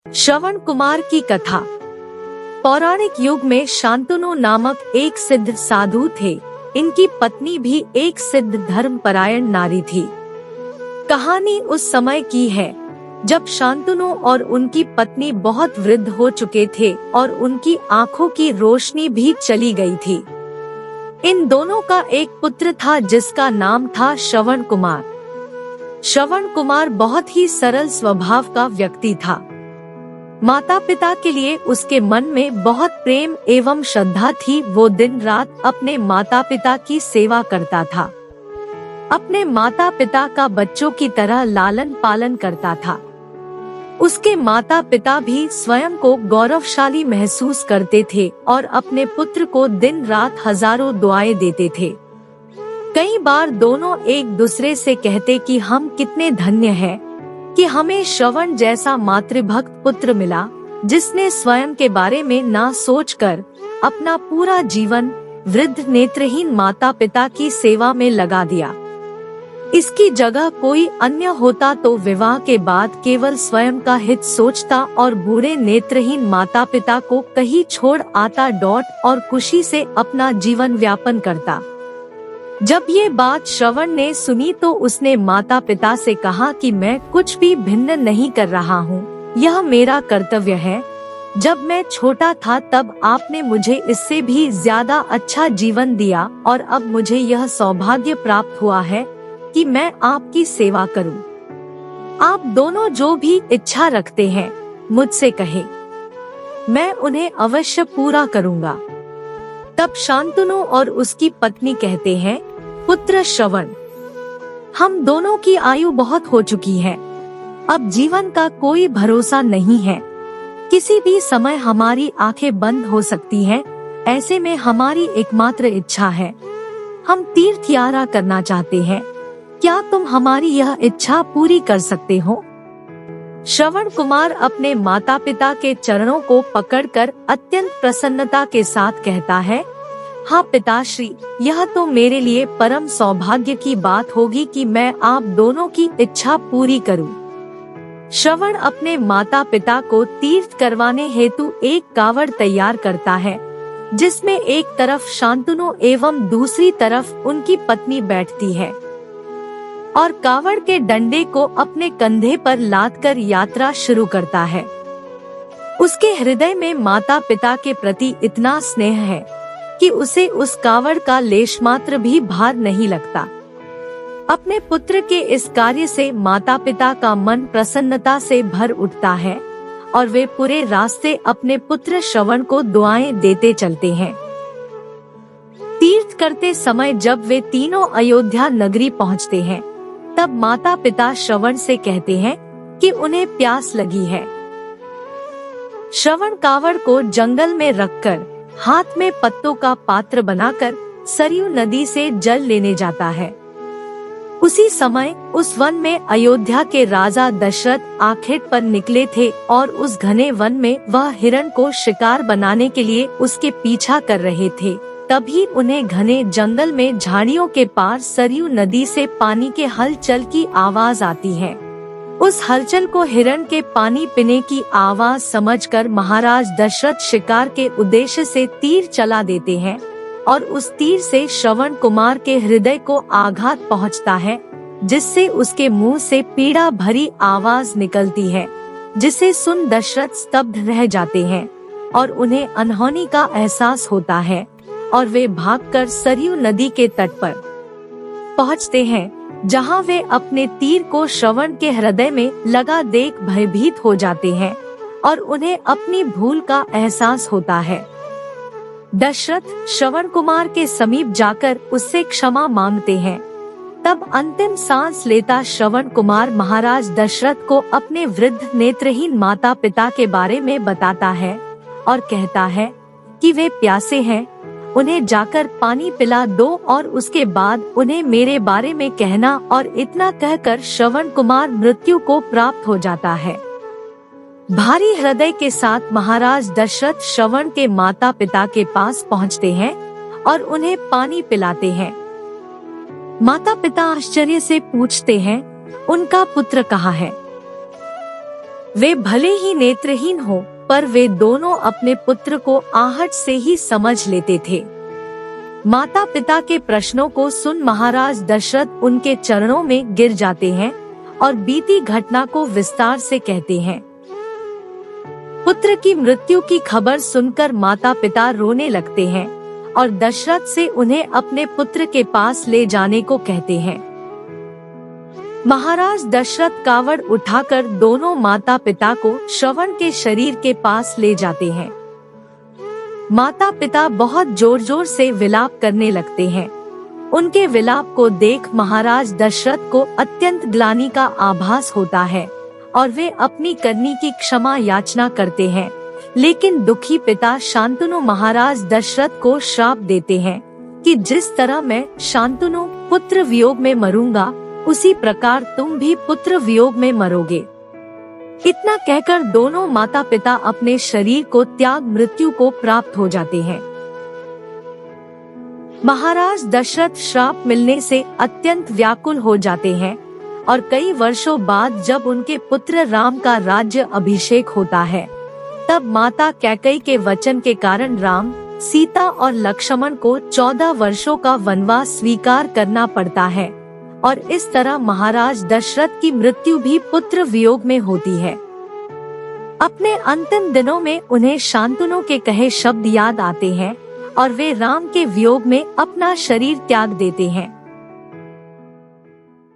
श्रवण कुमार की कथा। पौराणिक युग में शांतनु नामक एक सिद्ध साधु थे। इनकी पत्नी भी एक सिद्ध धर्मपरायण नारी थी। कहानी उस समय की है जब शांतनु और उनकी पत्नी बहुत वृद्ध हो चुके थे और उनकी आंखों की रोशनी भी चली गई थी। इन दोनों का एक पुत्र था जिसका नाम था श्रवण कुमार। श्रवण कुमार बहुत ही सरल स्वभाव का व्यक्ति था। माता पिता के लिए उसके मन में बहुत प्रेम एवं श्रद्धा थी। वो दिन रात अपने माता पिता की सेवा करता था। अपने माता पिता का बच्चों की तरह लालन पालन करता था। उसके माता पिता भी स्वयं को गौरवशाली महसूस करते थे और अपने पुत्र को दिन रात हजारों दुआएं देते थे। कई बार दोनों एक दूसरे से कहते कि हम कितने धन्य हैं कि हमें श्रवण जैसा मातृभक्त पुत्र मिला, जिसने स्वयं के बारे में ना सोचकर अपना पूरा जीवन वृद्ध नेत्रहीन माता पिता की सेवा में लगा दिया। इसकी जगह कोई अन्य होता तो विवाह के बाद केवल स्वयं का हित सोचता और बूढ़े नेत्रहीन माता पिता को कहीं छोड़ आता और खुशी से अपना जीवन व्यापन करता। जब ये बात श्रवण ने सुनी तो उसने माता पिता से कहा कि मैं कुछ भी भिन्न नहीं कर रहा हूँ, यह मेरा कर्तव्य है। जब मैं छोटा था तब आपने मुझे इससे भी ज्यादा अच्छा जीवन दिया और अब मुझे यह सौभाग्य प्राप्त हुआ है कि मैं आपकी सेवा करूं। आप दोनों जो भी इच्छा रखते हैं मुझसे कहें, मैं उन्हें अवश्य पूरा करूंगा। तब शांतनु और उसकी पत्नी कहते हैं, पुत्र श्रवण, हम दोनों की आयु बहुत हो चुकी है। अब जीवन का कोई भरोसा नहीं है। किसी भी समय हमारी आंखें बंद हो सकती हैं। ऐसे में हमारी एकमात्र इच्छा है, हम तीर्थ यात्रा करना चाहते हैं। क्या तुम हमारी यह इच्छा पूरी कर सकते हो? श्रवण कुमार अपने माता पिता के चरणों को पकड़कर अत्यंत प्रसन्नता के साथ कहता है, हाँ पिताश्री, यह तो मेरे लिए परम सौभाग्य की बात होगी कि मैं आप दोनों की इच्छा पूरी करूं। श्रवण अपने माता पिता को तीर्थ करवाने हेतु एक कावड़ तैयार करता है, जिसमें एक तरफ शांतनु एवं दूसरी तरफ उनकी पत्नी बैठती है और कावड़ के डंडे को अपने कंधे पर लादकर यात्रा शुरू करता है। उसके हृदय में माता पिता के प्रति इतना स्नेह है कि उसे उस कावड़ का लेश मात्र भी भार नहीं लगता। अपने पुत्र के इस कार्य से माता पिता का मन प्रसन्नता से भर उठता है और वे पूरे रास्ते अपने पुत्र श्रवण को दुआएं देते चलते हैं। तीर्थ करते समय जब वे तीनों अयोध्या नगरी पहुंचते हैं, तब माता पिता श्रवण से कहते हैं कि उन्हें प्यास लगी है। श्रवण कावड़ को जंगल में रखकर हाथ में पत्तों का पात्र बनाकर सरयू नदी से जल लेने जाता है। उसी समय उस वन में अयोध्या के राजा दशरथ आखेट पर निकले थे और उस घने वन में वह हिरण को शिकार बनाने के लिए उसके पीछा कर रहे थे। तभी उन्हें घने जंगल में झाड़ियों के पार सरयू नदी से पानी के हलचल की आवाज आती है। उस हलचल को हिरण के पानी पीने की आवाज समझकर महाराज दशरथ शिकार के उद्देश्य से तीर चला देते हैं और उस तीर से श्रवण कुमार के हृदय को आघात पहुंचता है, जिससे उसके मुंह से पीड़ा भरी आवाज निकलती है, जिसे सुन दशरथ स्तब्ध रह जाते हैं और उन्हें अनहोनी का एहसास होता है और वे भागकर सरयू नदी के तट पर पहुंचते हैं, जहां वे अपने तीर को श्रवण के हृदय में लगा देख भयभीत हो जाते हैं और उन्हें अपनी भूल का एहसास होता है। दशरथ श्रवण कुमार के समीप जाकर उससे क्षमा मांगते हैं। तब अंतिम सांस लेता श्रवण कुमार महाराज दशरथ को अपने वृद्ध नेत्रहीन माता पिता के बारे में बताता है और कहता है कि वे प्यासे हैं, उन्हें जाकर पानी पिला दो और उसके बाद उन्हें मेरे बारे में कहना। और इतना कहकर श्रवण कुमार मृत्यु को प्राप्त हो जाता है। भारी हृदय के साथ महाराज दशरथ श्रवण के माता पिता के पास पहुंचते हैं और उन्हें पानी पिलाते हैं। माता पिता आश्चर्य से पूछते हैं, उनका पुत्र कहाँ है? वे भले ही नेत्रहीन हो, पर वे दोनों अपने पुत्र को आहट से ही समझ लेते थे। माता पिता के प्रश्नों को सुन महाराज दशरथ उनके चरणों में गिर जाते हैं और बीती घटना को विस्तार से कहते हैं। पुत्र की मृत्यु की खबर सुनकर माता पिता रोने लगते हैं और दशरथ से उन्हें अपने पुत्र के पास ले जाने को कहते हैं। महाराज दशरथ कावड़ उठाकर दोनों माता पिता को श्रवण के शरीर के पास ले जाते हैं। माता पिता बहुत जोर जोर से विलाप करने लगते हैं। उनके विलाप को देख महाराज दशरथ को अत्यंत ग्लानि का आभास होता है और वे अपनी करनी की क्षमा याचना करते हैं। लेकिन दुखी पिता शांतनु महाराज दशरथ को श्राप देते हैं कि जिस तरह मैं शांतनु पुत्र वियोग में मरूंगा, उसी प्रकार तुम भी पुत्र वियोग में मरोगे। इतना कहकर दोनों माता पिता अपने शरीर को त्याग मृत्यु को प्राप्त हो जाते हैं। महाराज दशरथ श्राप मिलने से अत्यंत व्याकुल हो जाते हैं और कई वर्षों बाद जब उनके पुत्र राम का राज्य अभिषेक होता है, तब माता कैकेयी के वचन के कारण राम, सीता और लक्ष्मण को 14 वर्षों का वनवास स्वीकार करना पड़ता है और इस तरह महाराज दशरथ की मृत्यु भी पुत्र वियोग में होती है। अपने अंतिम दिनों में उन्हें शांतनु के कहे शब्द याद आते हैं और वे राम के वियोग में अपना शरीर त्याग देते हैं।